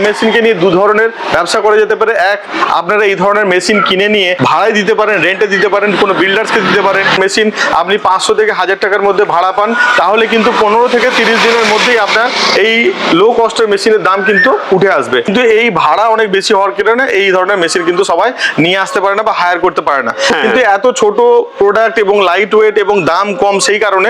মেশিনকে নিয়ে দু ধরনের ব্যবসা করা যেতে পারে। এক, আপনারা এই ধরনের মেশিন কিনে নিয়ে ভাড়ায় দিতে পারেন, রেন্টে দিতে পারেন, কোনো বিল্ডার্সকে দিতে পারেন। মেশিন আপনি 500 থেকে 1000 টাকার মধ্যে ভাড়া পান, তাহলে কিন্তু 15 থেকে 30 দিনের মধ্যেই আপনার এই লো কস্টের মেশিনের দাম কিন্তু উঠে আসবে। কিন্তু এই ভাড়া অনেক বেশি হওয়ার কারণে এই ধরনের মেশিন কিন্তু সবাই নিয়ে আসতে পারে না বা হায়ার করতে পারে না। কিন্তু এত ছোট প্রোডাক্ট এবং লাইট ওয়েট এবং দাম কম, সেই কারণে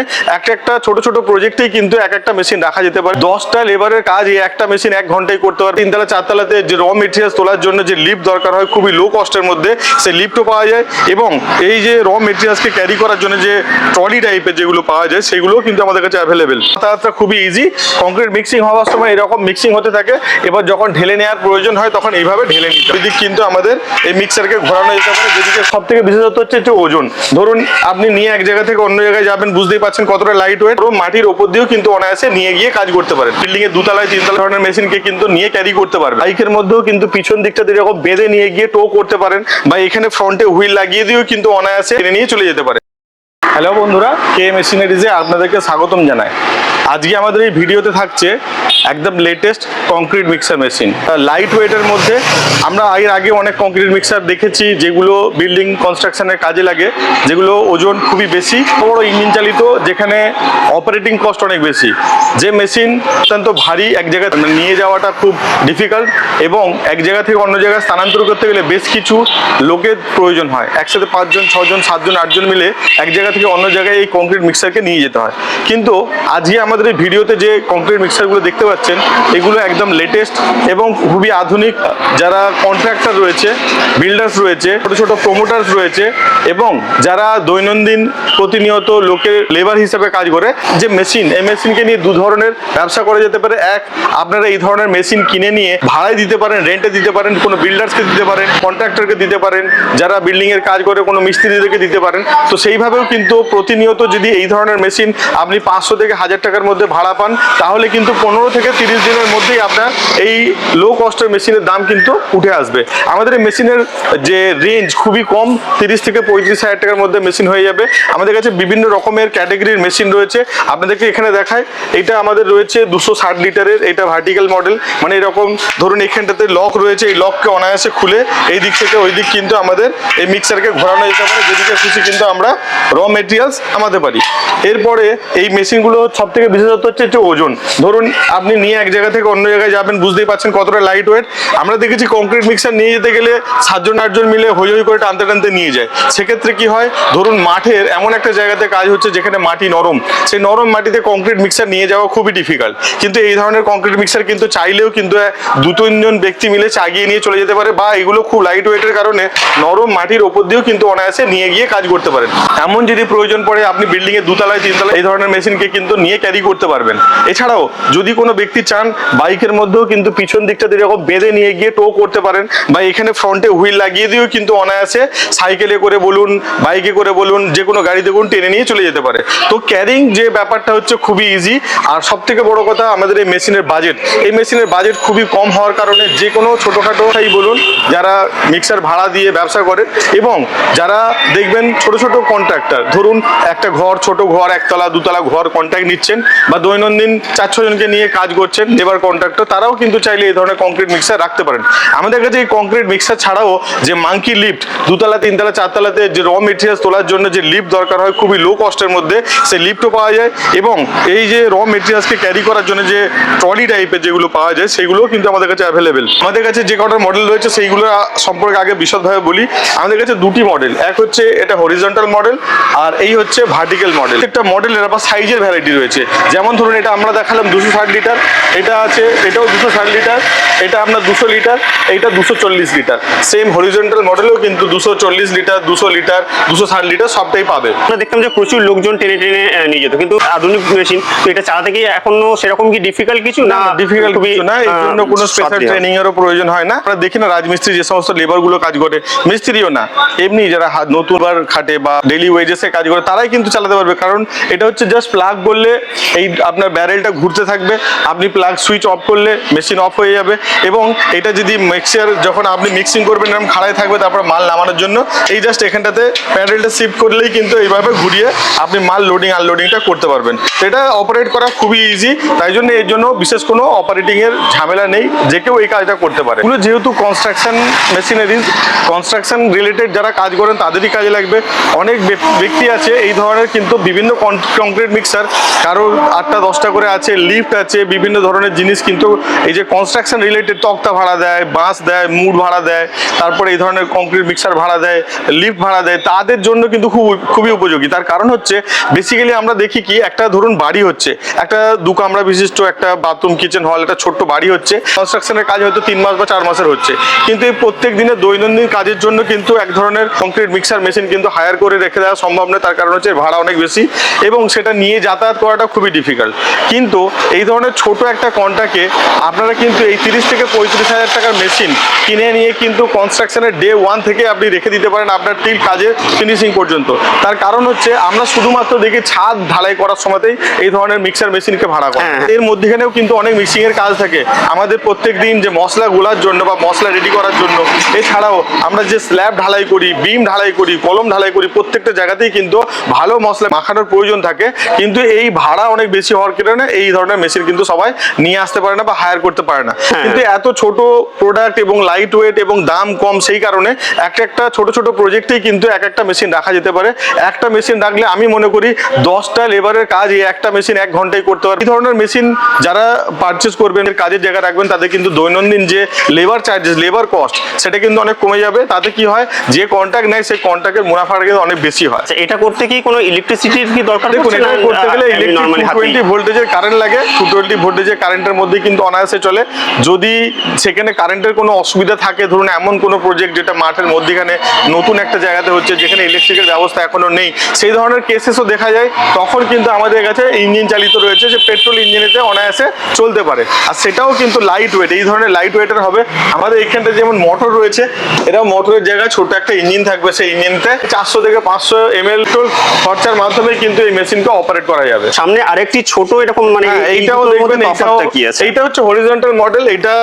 একটা ছোট ছোট প্রজেক্টেই কিন্তু একটা মেশিন রাখা যেতে পারে। 10টা লেবারের কাজ এই একটা মেশিন 1 ঘন্টায় করতে পারে। 3তলা 4তলাতে যে র মেটেরিয়ালস তোলার জন্য যে লিফট দরকার হয় খুবই লো কস্টের মধ্যে, সেই লিফটও পাওয়া যায়। এবং এই যে র মেটেরিয়ালসকে ক্যারি করার জন্য যে ট্রলি টাইপের যেগুলো পাওয়া যায় সেগুলোও কিন্তু আমাদের কাছে অ্যাভেলেবেল। যাতায়াতটা খুবই ইজি। কংক্রিট মিক্সিং হওয়ার সময় এরকম মিক্সিং হতে থাকে, এবার যখন ঢেলে নেওয়ার প্রয়োজন হয় তখন এইভাবে ঢেলে নিতে হয়। এদিক কিন্তু আমাদের এই মিক্সারকে ঘোরানো যেতে পারে। যেদিকে সব থেকে বিশেষত হচ্ছে ওজন। ধরুন আপনি নিয়ে এক জায়গা থেকে অন্য জায়গায় যাবেন, বুঝতেই পারছেন কতটা লাইট ওয়েট। মাটির ওপর দিয়েও কিন্তু অনায়াসে নিয়ে গিয়ে কাজ করতে পারেন। বিল্ডিং এর 2তলায় 3তলা ধরনের মেশিনকে কিন্তু নিয়ে ক্যারি করতে পারবেন। বাইকের মধ্যেও কিন্তু পিছন দিকটা এরকম বেঁধে নিয়ে গিয়ে টো করতে পারেন, বা এখানে ফ্রন্টে হুইল লাগিয়ে দিয়েও কিন্তু অনায়াসে টেনে নিয়ে চলে যেতে পারে। হ্যালো বন্ধুরা, কে মেশিনারিজে আপনাদেরকে স্বাগতম জানাই। আজকে আমাদের এই ভিডিওতে থাকছে একদম latest concrete mixer machine. Light ওয়েটের মধ্যে আমরা এর আগে অনেক কংক্রিট মিক্সার দেখেছি যেগুলো বিল্ডিং কনস্ট্রাকশনের কাজে লাগে, যেগুলো ওজন খুবই বেশি, বড় ইঞ্জিন চালিত, যেখানে অপারেটিং কস্ট অনেক বেশি। যে মেশিন অত্যন্ত ভারী, এক জায়গায় নিয়ে যাওয়াটা খুব ডিফিকাল্ট, এবং এক জায়গা থেকে অন্য জায়গায় স্থানান্তর করতে গেলে বেশ কিছু লোকের প্রয়োজন হয়। একসাথে 5 জন 6 জন 7 জন 8 জন মিলে এক জায়গা থেকে অন্য জায়গায় এই কংক্রিট মিক্সারকে নিয়ে যেতে হয়। কিন্তু আজকে আমাদের এই ভিডিওতে যে কংক্রিট মিক্সারগুলো দেখতে পাচ্ছেন, এগুলো একদম লেটেস্ট এবং খুবই আধুনিক। যারা কন্ট্রাক্টর রয়েছে, বিল্ডার্স রয়েছে, ছোট ছোট প্রমোটার্স রয়েছে, এবং যারা দৈনন্দিন প্রতিনিয়ত লোকের লেবার হিসেবে কাজ করে, যে মেশিন, এই মেশিনকে নিয়ে দু ধরনের ব্যবসা করা যেতে পারে। এক, আপনারা এই ধরনের মেশিন কিনে নিয়ে ভাড়ায় দিতে পারেন, রেন্টে দিতে পারেন, কোনো বিল্ডার্সকে দিতে পারেন, কন্ট্রাক্টরকে দিতে পারেন, যারা বিল্ডিং এর কাজ করে কোনো মিস্ত্রিদেরকে দিতে পারেন। তো সেইভাবেও কিন্তু প্রতিনিয়ত যদি এই ধরনের মেশিন আপনি 500 থেকে 1000 টাকার মধ্যে ভাড়া পান, তাহলে কিন্তু 15 থেকে 30 দিনের মধ্যেই আপনার এই লো কস্টের মেশিনের দাম কিন্তু উঠে আসবে। আমাদের এই মেশিনের যে রেঞ্জ খুবই কম, 30 থেকে 35,000 টাকার মধ্যে মেশিন হয়ে যাবে। আমাদের কাছে বিভিন্ন রকমের ক্যাটাগরির মেশিন রয়েছে। আপনাদেরকে এখানে দেখায়, এটা আমাদের রয়েছে 260 লিটারের, এটা ভার্টিক্যাল মডেল। মানে এরকম ধরুন এখানটাতে লক রয়েছে, এই লককে অনায়াসে খুলে এই দিক থেকে ওই দিক কিন্তু আমাদের এই মিক্সারকে ঘোরানো যেতে পারে। যেদিকে খুশি কিন্তু আমরা র মেটেরিয়ালস নামাতে পারি। এরপরে এই মেশিনগুলো সব থেকে বিশেষত হচ্ছে ওজন। ধরুন আপনি নিয়ে এক জায়গা থেকে অন্য জায়গায় যাবেন, বুঝতেই পারছেন কতটা লাইট ওয়েট। আমরা দেখেছি কংক্রিট মিক্সার নিয়ে যেতে গেলে 7 জন 8 জন মিলে হই হই করে টানতে টানতে নিয়ে যায়। সেক্ষেত্রে কি হয়, ধরুন মাঠের এমন একটা জায়গাতে কাজ হচ্ছে যেখানে মাটি নরম, সেই নরম মাটিতে কংক্রিট মিক্সার নিয়ে যাওয়া খুবই ডিফিকাল্ট। কিন্তু এই ধরনের কংক্রিট মিক্সার কিন্তু চাইলেও কিন্তু 2-3 জন ব্যক্তি মিলে চাগিয়ে নিয়ে চলে যেতে পারে, বা এগুলো খুব লাইট ওয়েটের কারণে নরম মাটির ওপর দিয়েও কিন্তু অনায়াসে নিয়ে গিয়ে কাজ করতে পারেন। এমন যদি প্রয়োজন পড়ে, আপনি বিল্ডিং এর 2তলায় 3তলায় এই ধরনের মেশিনকে কিন্তু নিয়ে ক্যারি করতে পারবেন। এছাড়াও যদি কোনো ব্যক্তি চান, বাইকের মধ্যেও কিন্তু পিছন দিকটা এরকম বেঁধে নিয়ে গিয়ে টো করতে পারেন, বা এখানে ফ্রন্টে হুইল লাগিয়ে দিয়েও কিন্তু অনায়াসে সাইকেলে করে বলুন, বাইকে করে বলুন, যে কোনো গাড়িতে কোন টেনে নিয়ে চলে যেতে পারে। তো ক্যারিং যে ব্যাপারটা হচ্ছে খুবই ইজি। আর সব থেকে বড় কথা, আমাদের এই মেশিনের বাজেট, এই মেশিনের বাজেট খুবই কম হওয়ার কারণে যে কোনো ছোটোখাটো বলুন, যারা মিক্সার ভাড়া দিয়ে ব্যবসা করে, এবং যারা দেখবেন ছোট ছোট কন্ট্রাক্টর, ধরুন একটা ঘর, ছোট ঘর, 1তলা 2তলা ঘর কন্ট্রাক্ট নিচ্ছেন, বা দৈনন্দিন 4-6 জনকে নিয়ে কাজ করছেন লেবার কন্ট্রাক্টর, তারাও কিন্তু চাইলে এই ধরনের কংক্রিট মিক্সার রাখতে পারেন। আমাদের কাছে এই কংক্রিট মিক্সার ছাড়াও যে মাঙ্কি লিফট, 2তলা 3তলা 4তলাতে যে র মেটেরিয়ালস তোলার জন্য যে লিফট দরকার হয় খুবই লো কস্টের মধ্যে, সেই লিফটও পাওয়া যায়। এবং এই যে র মেটেরিয়ালসকে ক্যারি করার জন্য যে ট্রলি টাইপের যেগুলো পাওয়া যায়, সেগুলোও কিন্তু আমাদের কাছে অ্যাভেলেবেল। আমাদের কাছে যে কটার মডেল রয়েছে সেইগুলো সম্পর্কে আগে বিশদভাবে বলি। আমাদের কাছে 2টি মডেল, এক হচ্ছে এটা হরিজন্টাল মডেল, আর এই হচ্ছে ভার্টিক্যাল মডেল। একটা মডেলের আবার সাইজের ভ্যারাইটি রয়েছে। যেমন ধরুন এটা আমরা দেখালাম 260 লিটার, এটা আছে, এটাও 260 লিটার, এটা আপনার 200 লিটার, এইটা 240 লিটার। সেম হরিজন্টাল মডেলেও কিন্তু 240 লিটার, 200 লিটার, 260 লিটার সবটাই পাবে। আমরা দেখতাম যে প্রচুর লোকজন টেনে টেনে নিয়ে যেত, কিন্তু আধুনিক মেশিন, তো এটা চালাতে কি এখনো সেরকম কি ডিফিকাল্ট কিছু না? ডিফিকাল্ট কিছু না, এর জন্য কোনো স্পেশাল ট্রেনিং এরও প্রয়োজন হয় না। আমরা দেখি না রাজমিস্ত্রি যে সমস্ত লেবার গুলো কাজ করে, মিস্ত্রিও না, এমনি যারা নতুন বার খাটে বা ডেইলি ওয়েজেসে কাজ করে, তারাই কিন্তু চালাতে পারবে। কারণ এটা হচ্ছে জাস্ট প্লাগ বললে এই আপনার ব্যারেলটা ঘুরতে থাকবে, আপনি প্লাগ সুইচ অফ করলে মেশিন অফ হয়ে যাবে। এবং এটা যদি মিক্সার যখন আপনি মিক্সিং করবেন এরকম খাড়ায় থাকবে, তারপর মাল নামানোর জন্য এই জাস্ট এখানটাতে প্যাডেলটা শিফট করলেই কিন্তু এইভাবে ঘুরিয়ে আপনি মাল লোডিং আনলোডিংটা করতে পারবেন। তো এটা অপারেট করা খুবই ইজি, তাই জন্য এর জন্য বিশেষ কোনো অপারেটিং এর ঝামেলা নেই, যে কেউ এই কাজটা করতে পারে। এগুলো যেহেতু কনস্ট্রাকশন মেশিনারিজ, কনস্ট্রাকশন রিলেটেড যারা কাজ করেন তাদেরই কাজে লাগবে। অনেক ব্যক্তি আছে এই ধরনের কিন্তু বিভিন্ন কংক্রিট মিক্সার, কারো 8টা 10টা করে আছে, লিফট আছে, বিভিন্ন ধরনের জিনিস কিন্তু এই যে কনস্ট্রাকশন রিলেটেড তক্তা ভাড়া দেয়, বাঁশ দেয়, মুড ভাড়া দেয়, তারপরে এই ধরনের কংক্রিট মিক্সার ভাড়া দেয়, লিফট ভাড়া দেয়, তাদের জন্য কিন্তু খুবই উপযোগী। তার কারণ হচ্ছে বেসিক্যালি আমরা দেখি কি, একটা ধরুন বাড়ি হচ্ছে, একটা 2 কামরা বিশিষ্ট একটা বাথরুম কিচেন হল, একটা ছোট্ট বাড়ি হচ্ছে, কনস্ট্রাকশনের কাজ হয়তো 3 মাস বা 4 মাসের হচ্ছে, কিন্তু এই প্রত্যেক দিনের দৈনন্দিন কাজের জন্য কিন্তু এক ধরনের কংক্রিট মিক্সার মেশিন কিন্তু হায়ার করে রেখে দেওয়া সম্ভব নয়। তার কারণ হচ্ছে ভাড়া অনেক বেশি এবং সেটা নিয়ে যাতায়াত করাটা খুবই ডিফিকাল্ট। কিন্তু এই ধরনের ছোট একটা কন্ট্রাক্টে আপনারা কিন্তু এই 30 থেকে 35,000 টাকার মেশিন কিনে নিয়ে কিন্তু কনস্ট্রাকশনের ডে 1 থেকে আপনি রেখে দিতে পারেন আপনার টিল কাজে ফিনিশিং পর্যন্ত। তার কারণ হচ্ছে আমরা শুধুমাত্র দেখি ছাদ ঢালাই করার সময়তেই এই ধরনের মিক্সার মেশিনকে ভাড়া করা। এর মধ্যেখানেও কিন্তু অনেক মিক্সিং এর কাজ থাকে আমাদের প্রত্যেক দিন, যে মশলা গোলার জন্য বা মশলা রেডি করার জন্য। এছাড়াও আমরা যে স্ল্যাব ঢালাই করি, বিম ঢালাই করি, কলম ঢালাই করি, প্রত্যেকটা জায়গাতেই কিন্তু ভালো মশলা মাখানোর প্রয়োজন থাকে। কিন্তু এই ভাড়া অনেক বেশি হওয়ার কারণে এই ধরনের মেশিন কিন্তু সবাই নিয়ে আসতে পারে না বা হায়ার করতে পারে না। কিন্তু এত ছোট প্রোডাক্ট এবং লাইট ওয়েট এবং দাম কম, সেই কারণে একটা ছোট ছোট প্রজেক্টেই কিন্তু একটা মেশিন রাখা যেতে পারে। একটা মেশিন রাখলে আমি মনে করি 10টা লেবারের কাজ এই একটা মেশিন 1 ঘন্টায় করতে পারে। এই ধরনের মেশিন যারা পারচেস করবেন, কাজের জায়গা রাখবেন, তাদের কিন্তু দৈনন্দিন যে লেবার চার্জেস, লেবার কস্ট, সেটা কিন্তু অনেক কমে যাবে। তাতে কি হয়, যে কন্ট্রাক্ট নেয় সেই কন্ট্রাক্টের মুনাফাটা কিন্তু অনেক বেশি হয়। এটা করতে কি কোনো ইলেকট্রিসিটির কি দরকার? দেখুন, এটা করতে গেলে ইলেকট্রিক 220 ভোল্টেজের কারেন্ট লাগে। 220 ভোল্টেজের কারেন্টের মধ্যে কিন্তু অনায়াসে চলে। যদি সেখানে কারেন্টের কোনো অসুবিধা থাকে, ধরুন এমন কোনো প্রজেক্ট যেটা মাঠের মধ্যখানে নতুন একটা জায়গাতে হচ্ছে, যেখানে ইলেকট্রিকের ব্যবস্থা এখনো নেই, সেই ধরনের কেসেসও দেখা যায়, তখন কিন্তু আমাদের কাছে ইঞ্জিন চালিত রয়েছে, যে পেট্রোল ইঞ্জিনেতে অনায়াসে চলতে পারে। আর সেটাও কিন্তু লাইট ওয়েট, এই ধরনের লাইট ওয়েটের হবে। আমাদের এখানটা যেমন মোটর রয়েছে, এটা মোটরের জায়গায় ছোট একটা ইঞ্জিন থাকবে, সেই ইঞ্জিনতে 400 থেকে 500 ml খরচার মাধ্যমে কিন্তু এই মেশিনকে অপারেট করা যাবে। সামনে আরেকটি ছোট এরকম মানে এইটাও দেখবেন, এইটা হচ্ছে হরিজন্টাল মডেল। এটা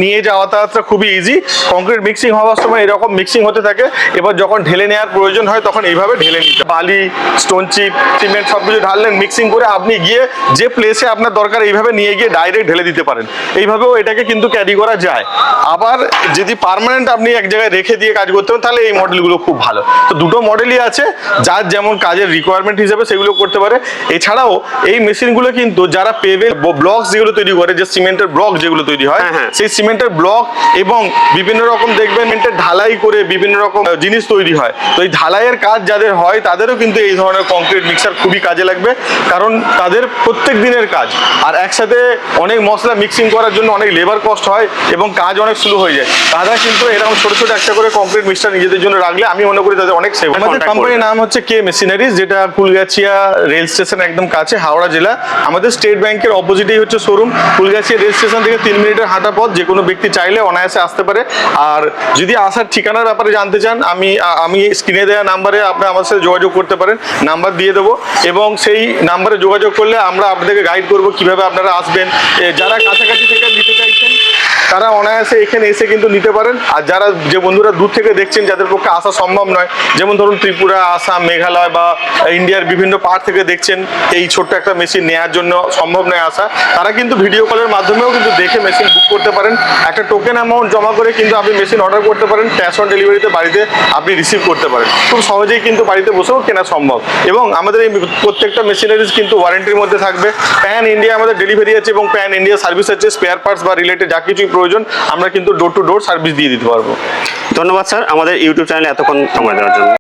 নিয়ে যাওয়াটা খুবই ইজি। কংক্রিট মিক্সিং হওয়ার সময় এরকম মিক্সিং হতে থাকে, এবার যখন ঢেলে নেওয়ার প্রয়োজন হয় তখন এইভাবে ঢেলে নিতে, বালি, স্টোন চিপ, সিমেন্ট সবকিছু ঢাললেন, মিক্সিং করে আপনি গিয়ে যে প্লেসে আপনার দরকার এইভাবে নিয়ে গিয়ে ডাইরেক্ট ঢেলে দিতে পারেন। এইভাবেও এটাকে কিন্তু ক্যারি করা যায়। আবার যদি পার্মানেন্ট আপনি এক জায়গায় রেখে দিয়ে কাজ করতে হবে, তাহলে এই মডেলগুলো খুব ভালো। তো দুটো মডেলই আছে, যার যেমন কাজের রিকোয়ারমেন্ট হিসেবে সেগুলো করতে পারে। এছাড়াও এই মেশিনগুলো কিন্তু যারা পেভেল ব্লকস যেগুলো তৈরি করে, যে সিমেন্টের ব্লক যেগুলো তৈরি হয়, সেই সিমেন্টের ব্লক এবং বিভিন্ন রকম দেখবেন ঢালাই করে বিভিন্ন রকম জিনিস তৈরি হয়। তো এই ঢালাইয়ের কাজ যাদের হয় তাদেরও কিন্তু এই ধরনের কংক্রিট মিক্সার খুবই কাজে লাগবে, কারণ তাদের প্রত্যেক দিনের কাজ। আর একসাথে অনেক মশলা মিক্সিং করার জন্য অনেক লেবার কস্ট হয় এবং কাজ অনেক স্লো হয়ে যায়। তারা কিন্তু এরকম ছোট ছোট একটা করে কংক্রিট মিক্সার নিজেদের জন্য রাখলে আমি মনে করি তাদের অনেক সেভ। আমাদের কোম্পানির নাম হচ্ছে কে মেশিনারিজ, যেটা ফুলগাছিয়া রেল স্টেশন একদম কাছে, হাওড়া জেলা। আমাদের স্টেট ব্যাংকের অপোজিটেই হচ্ছে শোরুম। ফুলগাছিয়া রেল স্টেশন থেকে 3 মিনিটের হাঁটা পথ, যে কোনো ব্যক্তি চাইলে অনায়াসে আসতে পারে। আর যদি আসার ঠিকানার ব্যাপারে জানতে চান, আমি স্ক্রিনে দেওয়া নাম্বারে আপনি আমার সাথে যোগাযোগ করতে পারেন, নাম্বার দিয়ে দেবো, এবং সেই নাম্বারে যোগাযোগ করলে আমরা আপনাদেরকে গাইড করবো কিভাবে আপনারা আসবেন। যারা কাছাকাছি থেকে নিতে চাইছেন তারা অনায়াসে এখানে এসে কিন্তু নিতে পারেন। আর যারা যে বন্ধুরা দূর থেকে দেখছেন, যাদের পক্ষে আসা সম্ভব নয়, যেমন ধরুন ত্রিপুরা, আসাম, মেঘালয় বা ইন্ডিয়ার বিভিন্ন পার্ট থেকে দেখছেন, এই ছোট্ট একটা মেশিন নেওয়ার জন্য সম্ভব নয় আসা, তারা কিন্তু ভিডিও কলের মাধ্যমেও কিন্তু দেখে মেশিন বুক করতে পারেন। একটা টোকেন অ্যামাউন্ট জমা করে কিন্তু আপনি মেশিন অর্ডার করতে পারেন, ক্যাশ অন ডেলিভারিতে বাড়িতে আপনি রিসিভ করতে পারেন। খুব সহজেই কিন্তু বাড়িতে বসেও কেনা সম্ভব। এবং আমাদের এই প্রত্যেকটা মেশিনারিজ কিন্তু ওয়ারেন্টির মধ্যে থাকবে। প্যান ইন্ডিয়া আমাদের ডেলিভারি আছে এবং প্যান ইন্ডিয়া সার্ভিস আছে। স্পেয়ার পার্টস বা রিলেটেড যা কিছুই প্রয়োজন আমরা কিন্তু ডোর টু ডোর সার্ভিস দিয়ে দিতে পারবো। ধন্যবাদ স্যার, আমাদের ইউটিউব চ্যানেলে এতক্ষণ সময় দেওয়ার জন্য।